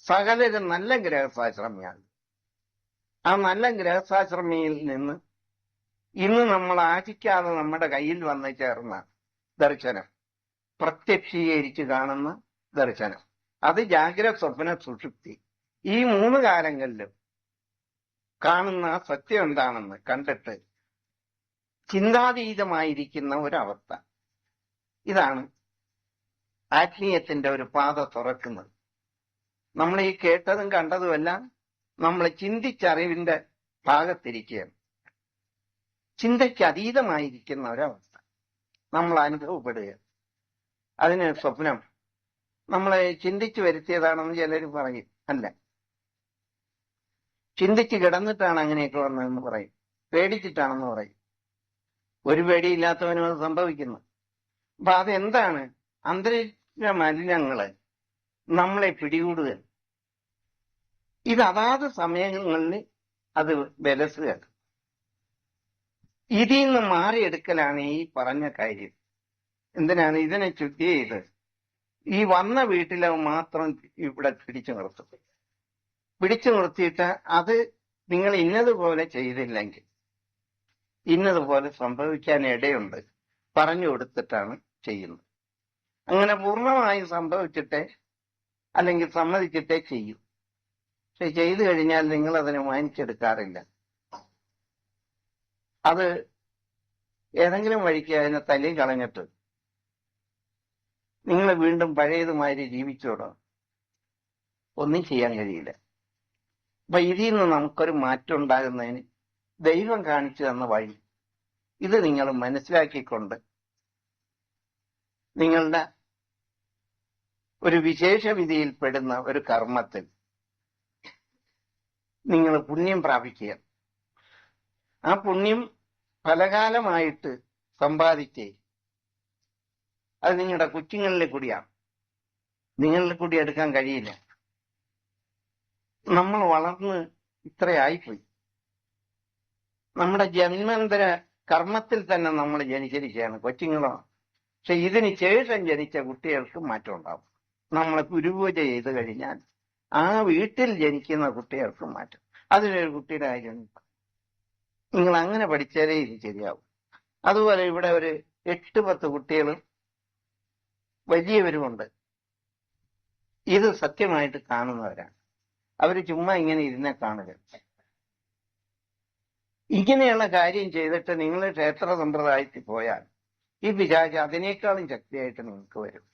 സകലരും നല്ല ഗൃഹസ്ഥാശ്രമിയാണ്. ആ നല്ല ഗൃഹസ്ഥാശ്രമിയിൽ നിന്ന് ഇന്ന് നമ്മൾ ആശിക്കാതെ നമ്മുടെ കയ്യിൽ വന്ന് ചേർന്ന ദർശനം, പ്രത്യക്ഷീകരിച്ച് കാണുന്ന ദർശനം, അത് ജാഗ്രത, സ്വപ്ന, സുഷുപ്തി, ഈ 3 കാലങ്ങളിലും കാണുന്ന സത്യം എന്താണെന്ന് കണ്ടിട്ട് ചിന്താതീതമായിരിക്കുന്ന ഒരവസ്ഥ. ഇതാണ് ആത്മീയത്തിന്റെ ഒരു പാത തുറക്കുന്നത്. നമ്മൾ ഈ കേട്ടതും കണ്ടതുമെല്ലാം നമ്മൾ ചിന്തിച്ചറിവിന്റെ ഭാഗത്തിരിക്കുകയാണ്. ചിന്തയ്ക്ക് അതീതമായിരിക്കുന്ന ഒരവസ്ഥ നമ്മൾ അനുഭവപ്പെടുകയാണ്. അതിന് സ്വപ്നം നമ്മളെ ചിന്തിച്ചു വരുത്തിയതാണെന്ന് ചിലർ പറയും. അല്ല, ചിന്തിച്ച് കിടന്നിട്ടാണ് അങ്ങനെയൊക്കെ വന്നതെന്ന് പറയും, പേടിച്ചിട്ടാണെന്ന് പറയും. ഒരു പേടിയില്ലാത്തവനും അത് സംഭവിക്കുന്നു. അപ്പൊ അതെന്താണ്? അന്തരീക്ഷ മലിനങ്ങള് നമ്മളെ പിടികൂടുക. ഇത് അതാത് സമയങ്ങളിൽ അത് ബലസുക. ഇതിൽ നിന്ന് മാറിയെടുക്കലാണ് ഈ പറഞ്ഞ കാര്യം. എന്തിനാണ്? ഇതിനെ ശുദ്ധി ചെയ്ത് ഈ വന്ന വീട്ടിലെ മാത്രം ഇവിടെ പിടിച്ചു നിർത്തും. പിടിച്ചു നിർത്തിയിട്ട് അത് നിങ്ങൾ ഇന്നതുപോലെ ചെയ്തില്ലെങ്കിൽ ഇന്നതുപോലെ സംഭവിക്കാൻ ഇടയുണ്ട് പറഞ്ഞു കൊടുത്തിട്ടാണ് ചെയ്യുന്നത്. അങ്ങനെ പൂർണ്ണമായും സംഭവിച്ചിട്ടേ അല്ലെങ്കിൽ സമ്മതിച്ചിട്ടേ ചെയ്യൂ. പക്ഷെ ചെയ്തു കഴിഞ്ഞാൽ നിങ്ങൾ അതിനെ മാനിച്ചെടുക്കാറില്ല. അത് ഏതെങ്കിലും വഴിക്ക് അതിനെ തല്ലി കളഞ്ഞിട്ട് നിങ്ങൾ വീണ്ടും പഴയതുമാതിരി ജീവിച്ചോടോ, ഒന്നും ചെയ്യാൻ കഴിയില്ല. അപ്പൊ ഇതിൽ നിന്ന് നമുക്കൊരു മാറ്റം ഉണ്ടാകുന്നതിന് ദൈവം കാണിച്ചു തന്ന വഴി ഇത് നിങ്ങൾ മനസ്സിലാക്കിക്കൊണ്ട് നിങ്ങളുടെ ഒരു വിശേഷ വിധിയിൽപ്പെടുന്ന ഒരു കർമ്മത്തിൽ നിങ്ങൾ പുണ്യം പ്രാപിക്കുക. ആ പുണ്യം പലകാലമായിട്ട് സമ്പാദിച്ചേ അത് നിങ്ങളുടെ കൊച്ചുങ്ങളിലെ കൂടിയാണ്. നിങ്ങളുടെ കൂടി എടുക്കാൻ കഴിയില്ല. നമ്മൾ വളർന്ന് ഇത്രയായിപ്പോയി. നമ്മുടെ ജന്മാന്തര കർമ്മത്തിൽ തന്നെ നമ്മൾ ജനിച്ചിരിക്കുകയാണ് കൊച്ചുങ്ങളോ. പക്ഷെ ഇതിന് ശേഷം ജനിച്ച കുട്ടികൾക്ക് മാറ്റം ഉണ്ടാവും. നമ്മളെ ഗുരുപൂജ ചെയ്ത് കഴിഞ്ഞാൽ ആ വീട്ടിൽ ജനിക്കുന്ന കുട്ടികൾക്ക് മാറ്റം. അതിലൊരു കുട്ടിയുടെ കാര്യം നിങ്ങൾ അങ്ങനെ പഠിച്ചാലേ ഇത് ശരിയാവും. അതുപോലെ ഇവിടെ ഒരു 8-10 കുട്ടികളും വലിയവരുമുണ്ട്. ഇത് സത്യമായിട്ട് കാണുന്നവരാണ്. അവര് ചുമ്മാ ഇങ്ങനെ ഇരുന്നെ കാണുക. ഇങ്ങനെയുള്ള കാര്യം ചെയ്തിട്ട് നിങ്ങൾ ക്ഷേത്ര സമ്പ്രദായത്തിൽ പോയാൽ ഈ പിശാച് അതിനേക്കാളും ശക്തിയായിട്ട് നിങ്ങൾക്ക് വരും.